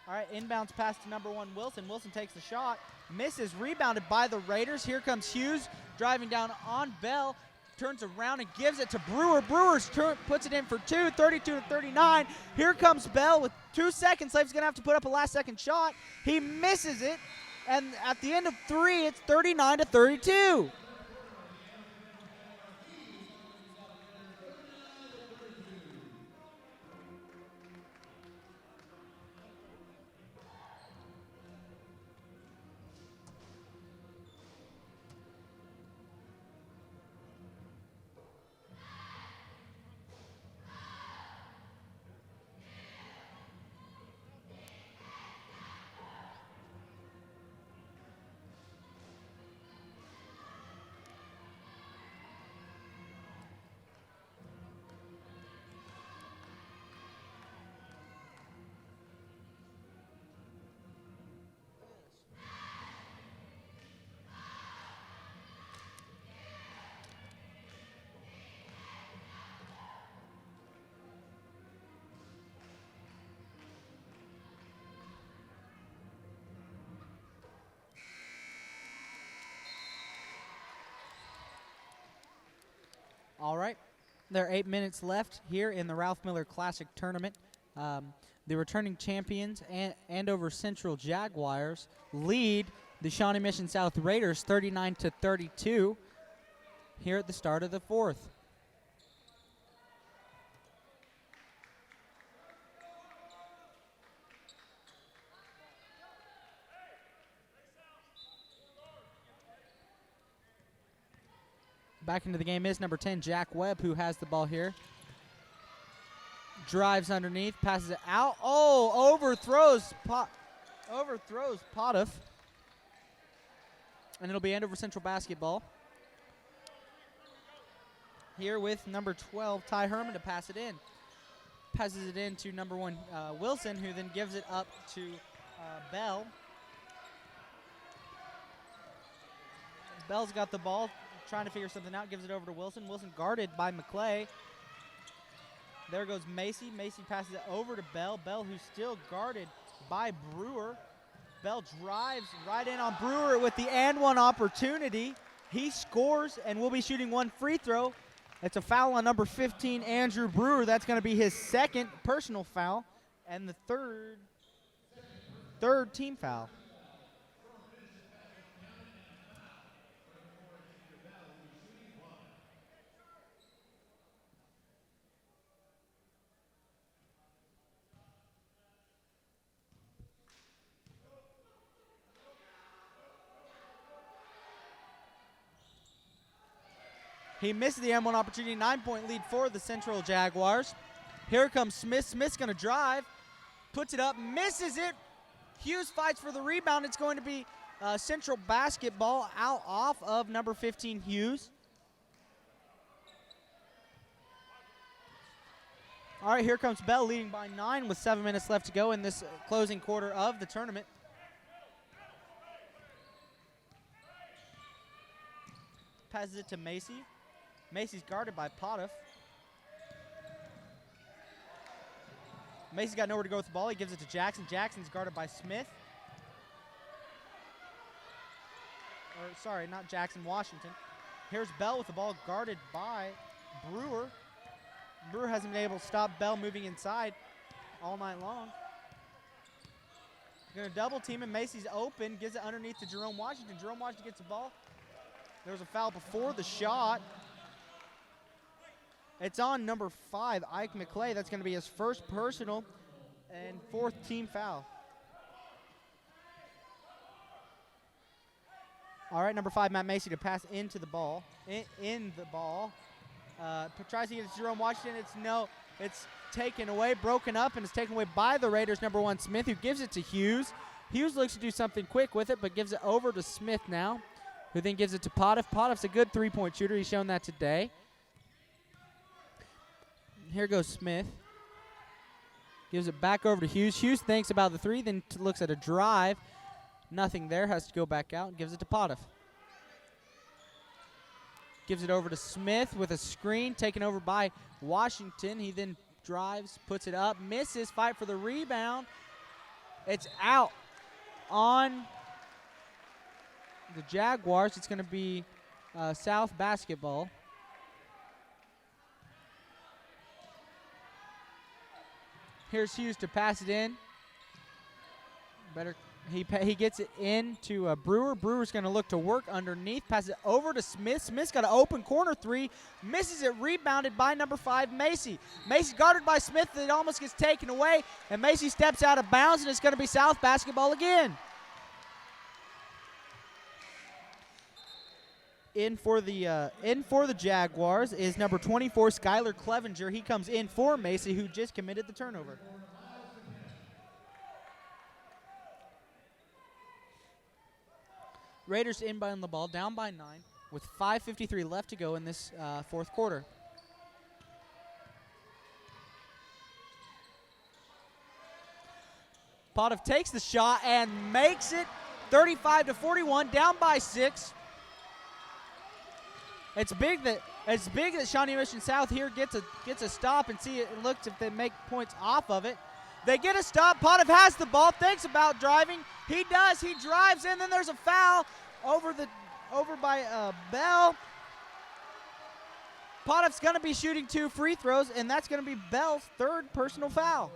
All right, inbounds pass to number 1, Wilson. Wilson takes the shot, misses, rebounded by the Raiders. Here comes Hughes driving down on Bell. Turns around and gives it to Brewer. Brewer's puts it in for 2, 32-39. Here comes Bell with 2 seconds left. He's going to have to put up a last-second shot. He misses it, and at the end of 3, it's 39-32. All right, there are 8 minutes left here in the Ralph Miller Classic Tournament. The returning champions, Andover Central Jaguars, lead the Shawnee Mission South Raiders 39-32 here at the start of the fourth. Back into the game is number 10, Jack Webb, who has the ball here. Drives underneath, passes it out. Oh, overthrows Potoff. And it'll be Andover Central basketball. Here with number 12, Ty Herman, to pass it in. Passes it in to number 1, Wilson, who then gives it up to Bell. Bell's got the ball. trying to figure something out, gives it over to Wilson. Wilson guarded by McClay. There goes Macy. Macy passes it over to Bell. Bell, who's still guarded by Brewer. Bell drives right in on Brewer with the and one opportunity. He scores and will be shooting one free throw. It's a foul on number 15, Andrew Brewer. That's going to be his second personal foul and the third team foul. He misses the M1 opportunity, 9-point lead for the Central Jaguars. Here comes Smith. Smith's going to drive, puts it up, misses it. Hughes fights for the rebound. It's going to be Central basketball out off of number 15, Hughes. All right, here comes Bell leading by 9 with 7 minutes left to go in this closing quarter of the tournament. Passes it to Macy. Macy's guarded by Potoff. Macy's got nowhere to go with the ball. He gives it to Jackson. Jackson's guarded by Smith. Or, sorry, not Jackson, Washington. Here's Bell with the ball guarded by Brewer. Brewer hasn't been able to stop Bell moving inside all night long. Going to double team him. Macy's open. Gives it underneath to Jerome Washington. Jerome Washington gets the ball. There was a foul before the shot. It's on number 5, Ike McClay. That's going to be his first personal and 4th team foul. All right, number 5, Matt Macy to pass into the ball. In the ball. Tries to get it to Jerome Washington. It's taken away, broken up, and it's taken away by the Raiders' number 1, Smith, who gives it to Hughes. Hughes looks to do something quick with it, but gives it over to Smith now, who then gives it to Potoff. Potoff's a good three-point shooter. He's shown that today. Here goes Smith. Gives it back over to Hughes. Hughes thinks about the three, then looks at a drive. Nothing there. Has to go back out and gives it to Potoff. Gives it over to Smith with a screen taken over by Washington. He then drives, puts it up, misses, fight for the rebound. It's out on the Jaguars. It's going to be South basketball. Here's Hughes to pass it in. He gets it in to Brewer. Brewer's going to look to work underneath. Passes it over to Smith. Smith's got an open corner three. Misses it, rebounded by number 5, Macy. Macy guarded by Smith. It almost gets taken away, and Macy steps out of bounds, and it's going to be South basketball again. In for the Jaguars is number 24, Skylar Clevenger. He comes in for Macy, who just committed the turnover. Raiders inbound the ball, down by 9, with 5:53 left to go in this fourth quarter. Potoff takes the shot and makes it 35-41, down by 6. It's big that Shawnee Mission South here gets a stop and looks if they make points off of it. They get a stop. Potoff has the ball, thinks about driving. He does. He drives in. Then there's a foul over by Bell. Potoff's going to be shooting 2 free throws, and that's going to be Bell's 3rd personal foul.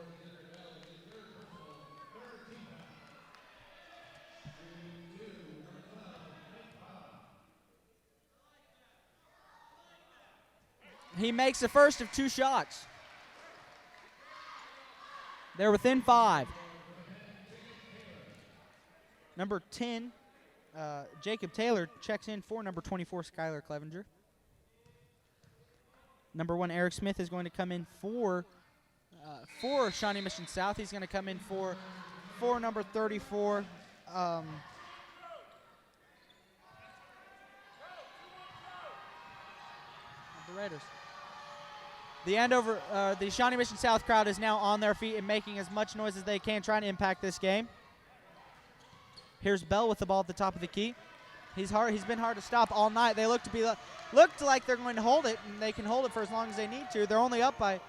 He makes the first of 2 shots. They're within 5. Number 10, Jacob Taylor checks in for number 24, Skylar Clevenger. Number 1, Eric Smith is going to come in for Shawnee Mission South. He's going to come in for number 34, the Raiders. The Andover, the Shawnee Mission South crowd is now on their feet and making as much noise as they can, trying to impact this game. Here's Bell with the ball at the top of the key. He's been hard to stop all night. They looked like they're going to hold it, and they can hold it for as long as they need to. They're only up by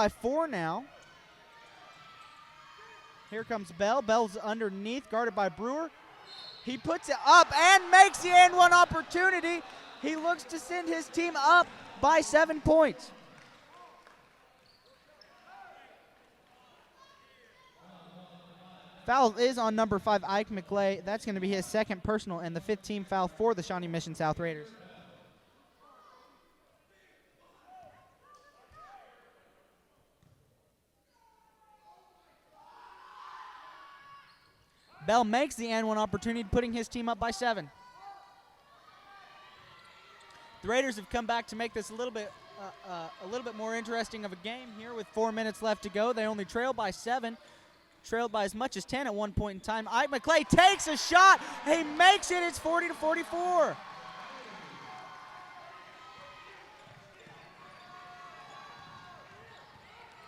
4 now. Here comes Bell. Bell's underneath, guarded by Brewer. He puts it up and makes the and one opportunity. He looks to send his team up by 7 points. Foul is on number 5, Ike McClay. That's going to be his second personal and the 5th team foul for the Shawnee Mission South Raiders. Bell makes the and one opportunity, putting his team up by 7. The Raiders have come back to make this a little bit more interesting of a game here with 4 minutes left to go. They only trail by 7. Trailed by as much as 10 at one point in time. Ike McClay takes a shot. He makes it. It's 40-44.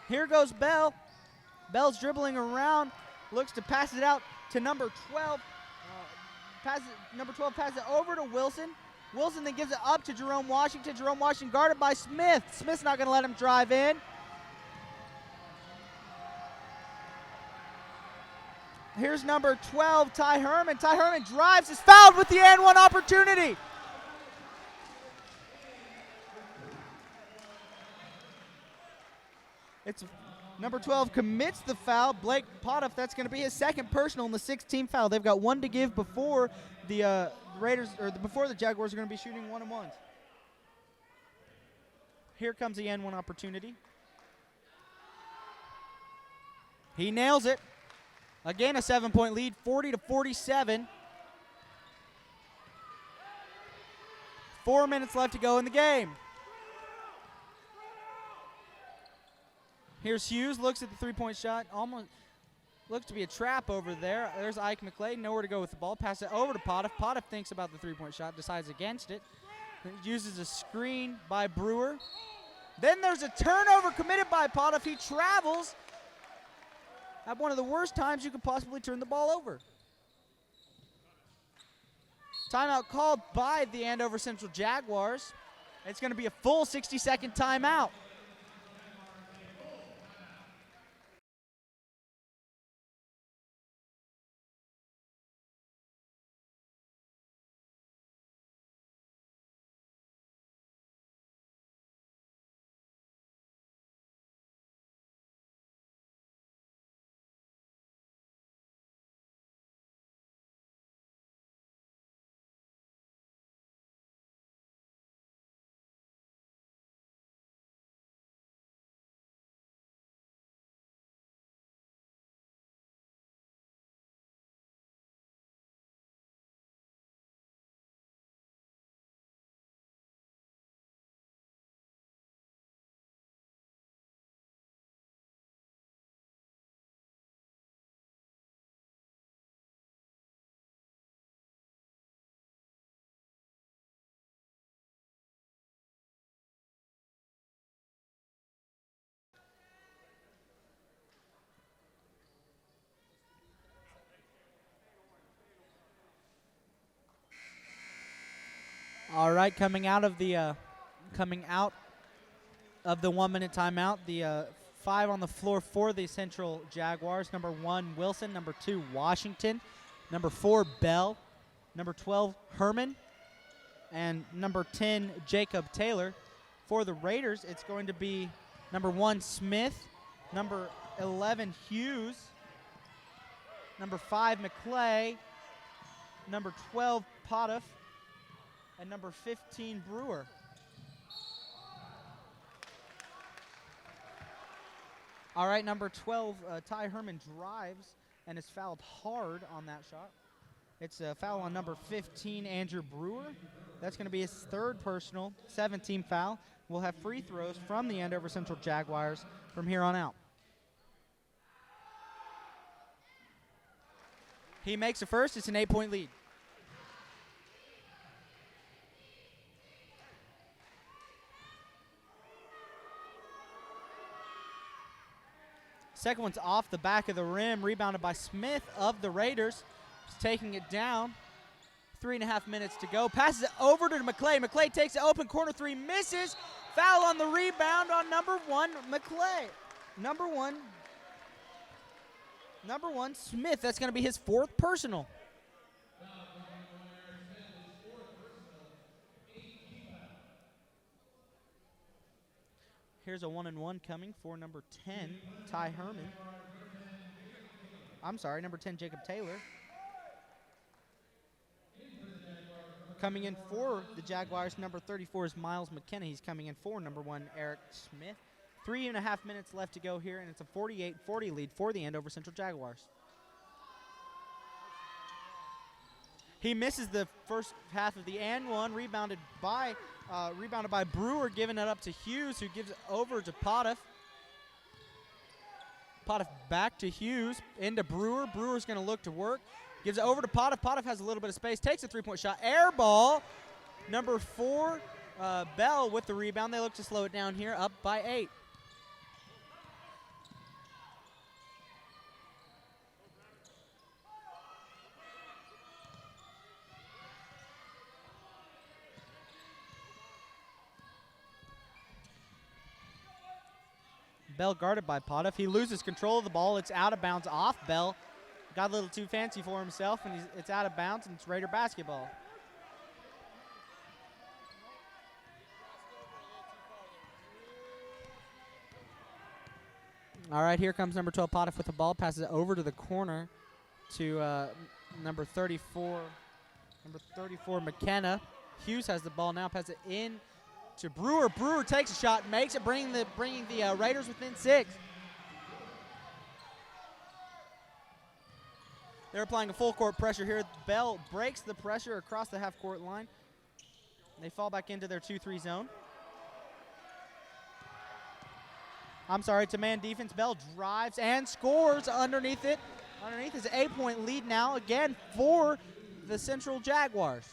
Here goes Bell. Bell's dribbling around. Looks to pass it out to number 12. Number 12 passes it over to Wilson. Wilson then gives it up to Jerome Washington. Jerome Washington guarded by Smith. Smith's not going to let him drive in. Here's number 12, Ty Herman. Ty Herman drives, is fouled with the and one opportunity. It's number 12 commits the foul. Blake Potoff, that's going to be his second personal and the 6th team foul. They've got one to give before the before the Jaguars are going to be shooting 1-and-1s. Here comes the and one opportunity. He nails it. Again, a 7-point lead, 40-47. 4 minutes left to go in the game. Here's Hughes, looks at the three-point shot, almost looks to be a trap over there. There's Ike McClay, nowhere to go with the ball. Pass it over to Potoff. Potoff thinks about the three-point shot, decides against it. Uses a screen by Brewer. Then there's a turnover committed by Potoff. He travels at one of the worst times you could possibly turn the ball over. Timeout called by the Andover Central Jaguars. It's going to be a full 60-second timeout. All right, coming out of the 1-minute timeout, the 5 on the floor for the Central Jaguars. Number 1, Wilson. Number 2, Washington. Number 4, Bell. Number 12, Herman. And number 10, Jacob Taylor. For the Raiders, it's going to be number 1, Smith. Number 11, Hughes. Number 5, McClay. Number 12, Potoff. And number 15, Brewer. All right, number 12, Ty Herman drives and is fouled hard on that shot. It's a foul on number 15, Andrew Brewer. That's going to be his 3rd personal, 7th-team foul. We'll have free throws from the Andover Central Jaguars from here on out. He makes the first. It's an 8-point lead. Second one's off the back of the rim, rebounded by Smith of the Raiders. He's taking it down. 3.5 minutes to go. Passes it over to McClay. McClay takes it open. Corner three misses. Foul on the rebound on number 1, McClay. Number one, Smith. That's going to be his 4th personal. Here's a 1-and-1 coming for number 10, Ty Herman. I'm sorry, number 10, Jacob Taylor. Coming in for the Jaguars, number 34 is Miles McKenna. He's coming in for number 1, Eric Smith. 3.5 minutes left to go here, and it's a 48-40 lead for the Andover Central Jaguars. He misses the first half of the and one, rebounded by Brewer, giving it up to Hughes, who gives it over to Potoff. Potoff back to Hughes, into Brewer. Brewer's going to look to work. Gives it over to Potoff. Potoff has a little bit of space, takes a 3-point shot. Air ball. Number 4, Bell with the rebound. They look to slow it down here, up by 8. Bell guarded by Potoff. He loses control of the ball. It's out of bounds off Bell. Got a little too fancy for himself, and it's out of bounds, and it's Raider basketball. All right, here comes number 12, Potoff with the ball. Passes it over to the corner to number 34, McKenna. Hughes has the ball now. Passes it in to Brewer. Brewer takes a shot, makes it, bringing the Raiders within 6. They're applying a full court pressure here. Bell breaks the pressure across the half court line. They fall back into their 2-3 zone. I'm sorry, it's a man defense. Bell drives and scores underneath it. Underneath is an 8-point lead now, again, for the Central Jaguars.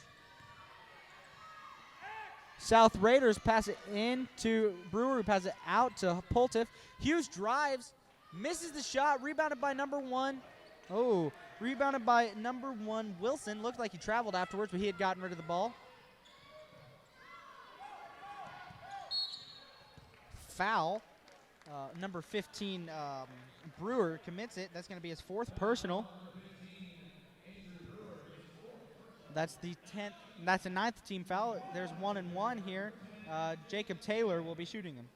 South Raiders pass it in to Brewer, who passes it out to Potoff. Hughes drives, misses the shot, rebounded by number 1. Oh, rebounded by number 1, Wilson. Looked like he traveled afterwards, but he had gotten rid of the ball. Foul. Number 15, Brewer commits it. That's going to be his 4th personal. That's the 10th. That's a 9th team foul. There's 1-and-1 here. Jacob Taylor will be shooting him.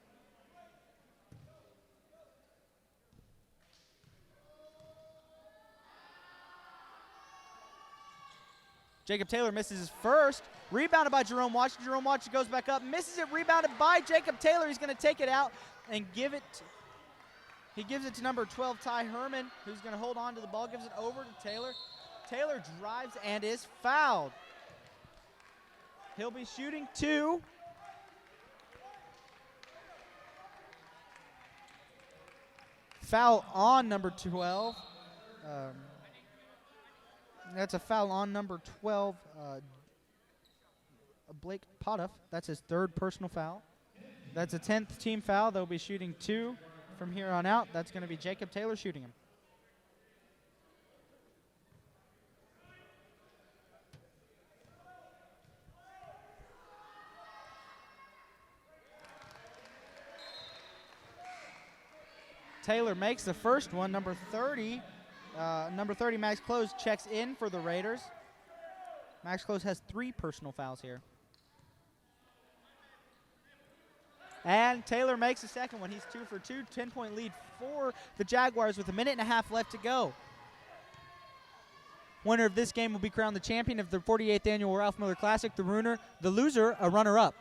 Jacob Taylor misses his first. Rebounded by Jerome Washington. Jerome Washington goes back up, misses it. Rebounded by Jacob Taylor. He's going to take it out and give it. He gives it to number 12, Ty Herman, who's going to hold on to the ball. Gives it over to Taylor. Taylor drives and is fouled. He'll be shooting 2. Foul on number 12. That's a foul on number 12, Blake Potoff. That's his 3rd personal foul. That's a 10th team foul. They'll be shooting 2 from here on out. That's going to be Jacob Taylor shooting him. Taylor makes the first one. Number 30, Max Close checks in for the Raiders. Max Close has 3 personal fouls here. And Taylor makes the second one. He's 2 for 2, 10-point lead for the Jaguars with a 1.5 left to go. Winner of this game will be crowned the champion of the 48th annual Ralph Miller Classic. The loser, a runner-up.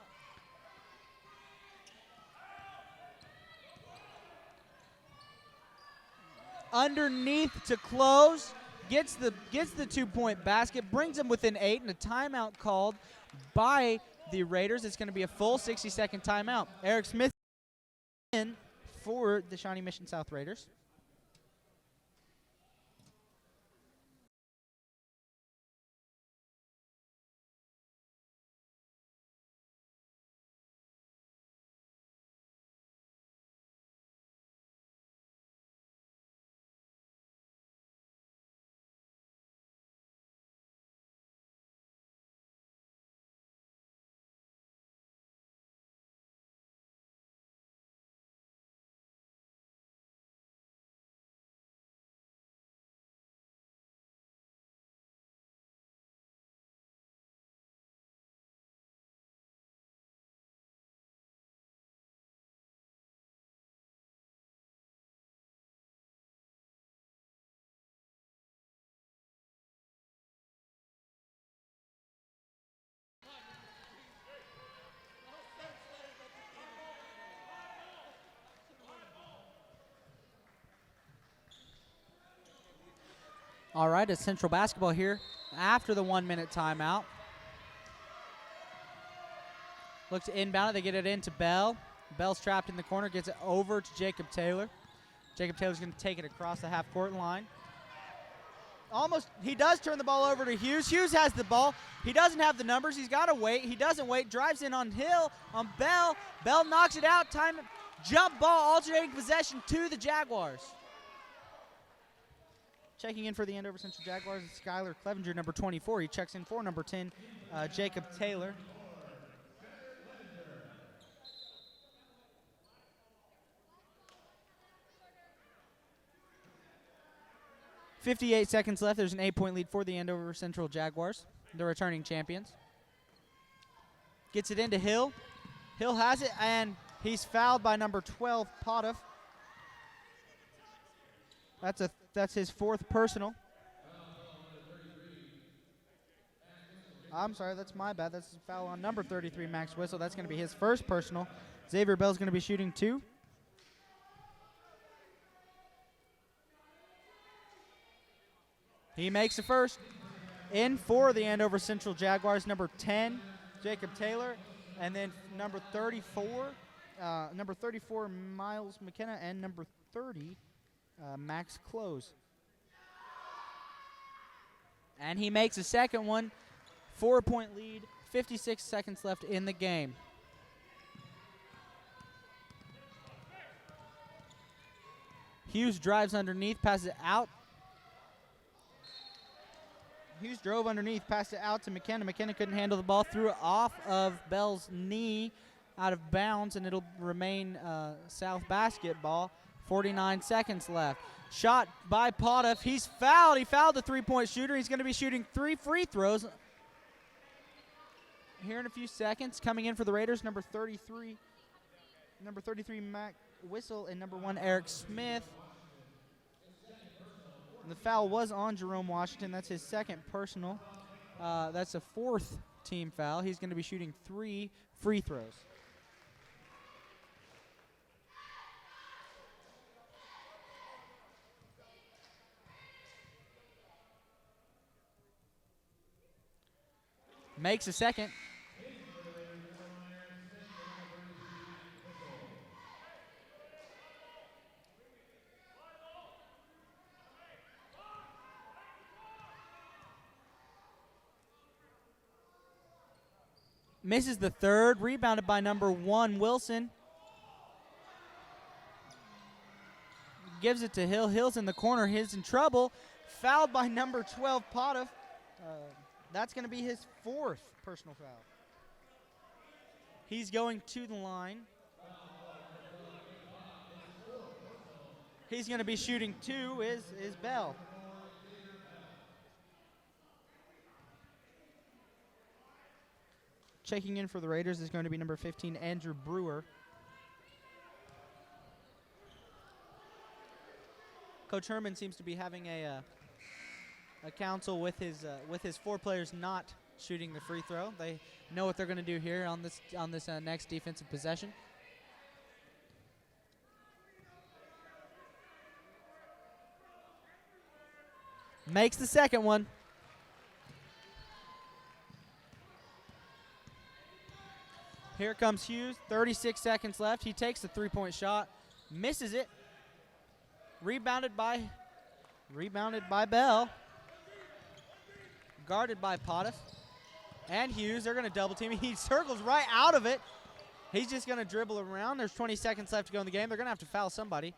Underneath to Close, gets the 2-point basket, brings them within 8, and a timeout called by the Raiders. It's going to be a full 60-second timeout. Eric Smith in for the Shawnee Mission South Raiders. All right, it's Central basketball here after the 1 minute timeout. Looks to inbound it. They get it into Bell. Bell's trapped in the corner, gets it over to Jacob Taylor. Jacob Taylor's going to take it across the half-court line. He does turn the ball over to Hughes. Hughes has the ball. He doesn't have the numbers. He's got to wait. He doesn't wait. Drives in on Hill, on Bell. Bell knocks it out. Time, jump ball, alternating possession to the Jaguars. Checking in for the Andover Central Jaguars is Skylar Clevenger, number 24. He checks in for number 10, Jacob Taylor. .58 seconds left. There's an 8-point lead for the Andover Central Jaguars, the returning champions. Gets it into Hill. Hill has it, and he's fouled by number 12, Potoff. That's his fourth personal. I'm sorry, that's my bad. That's a foul on number 33, Max Whistle. That's going to be his first personal. Xavier Bell's going to be shooting 2. He makes the first. In for the Andover Central Jaguars, number 10, Jacob Taylor, and then number 34, Miles McKenna, and number 30, Max Close. And he makes a second one. 4-point lead, 56 seconds left in the game. Hughes drives underneath, passes it out. Hughes drove underneath, passed it out to McKenna. McKenna couldn't handle the ball, threw it off of Bell's knee out of bounds, and it'll remain South basketball. 49 seconds left. Shot by Potoff. He's fouled. He fouled the three-point shooter. He's going to be shooting 3 free throws here in a few seconds. Coming in for the Raiders, number 33, Mac Whistle, and number 1, Eric Smith. And the foul was on Jerome Washington. That's his second personal. That's a 4th team foul. He's going to be shooting 3 free throws. Makes a second. Misses the third, rebounded by number 1, Wilson. Gives it to Hill. Hill's in the corner. He's in trouble. Fouled by number 12, Potoff. That's going to be his 4th personal foul. He's going to the line. He's going to be shooting 2 is Bell. Checking in for the Raiders is going to be number 15, Andrew Brewer. Coach Herman seems to be having a council with his 4 players not shooting the free throw. They know what they're going to do here on this next defensive possession. Makes the second one. Here comes Hughes, 36 seconds left. He takes the 3-point shot, misses it. Rebounded by Bell. Guarded by Potoff. And Hughes, they're going to double team. He circles right out of it. He's just going to dribble around. There's 20 seconds left to go in the game. They're going to have to foul somebody.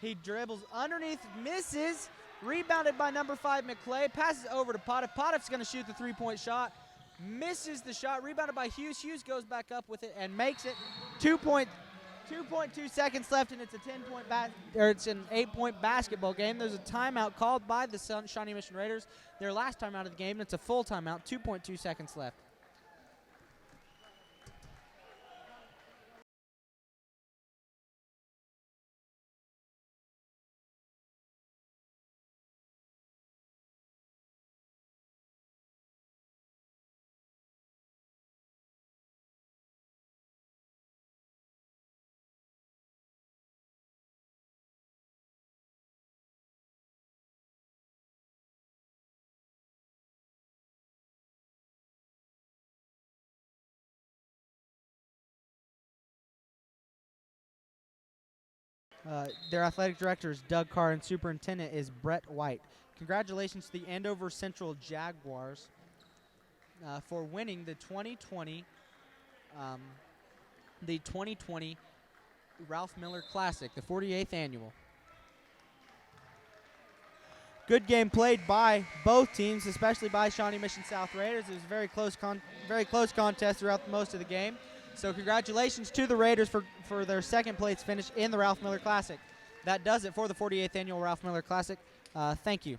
He dribbles underneath, misses. Rebounded by number 5, McClay. Passes over to Potoff. Potoff's going to shoot the 3-point shot. Misses the shot. Rebounded by Hughes. Hughes goes back up with it and makes it. 2.2 seconds left, and it's it's an 8-point basketball game. There's a timeout called by the Shawnee Mission Raiders. Their last timeout of the game. It's a full timeout. 2.2 seconds left. Their athletic director is Doug Carr, and superintendent is Brett White. Congratulations to the Andover Central Jaguars for winning the 2020 Ralph Miller Classic, the 48th annual. Good game played by both teams, especially by Shawnee Mission South Raiders. It was a very close contest throughout most of the game. So congratulations to the Raiders for their second place finish in the Ralph Miller Classic. That does it for the 48th annual Ralph Miller Classic. Thank you.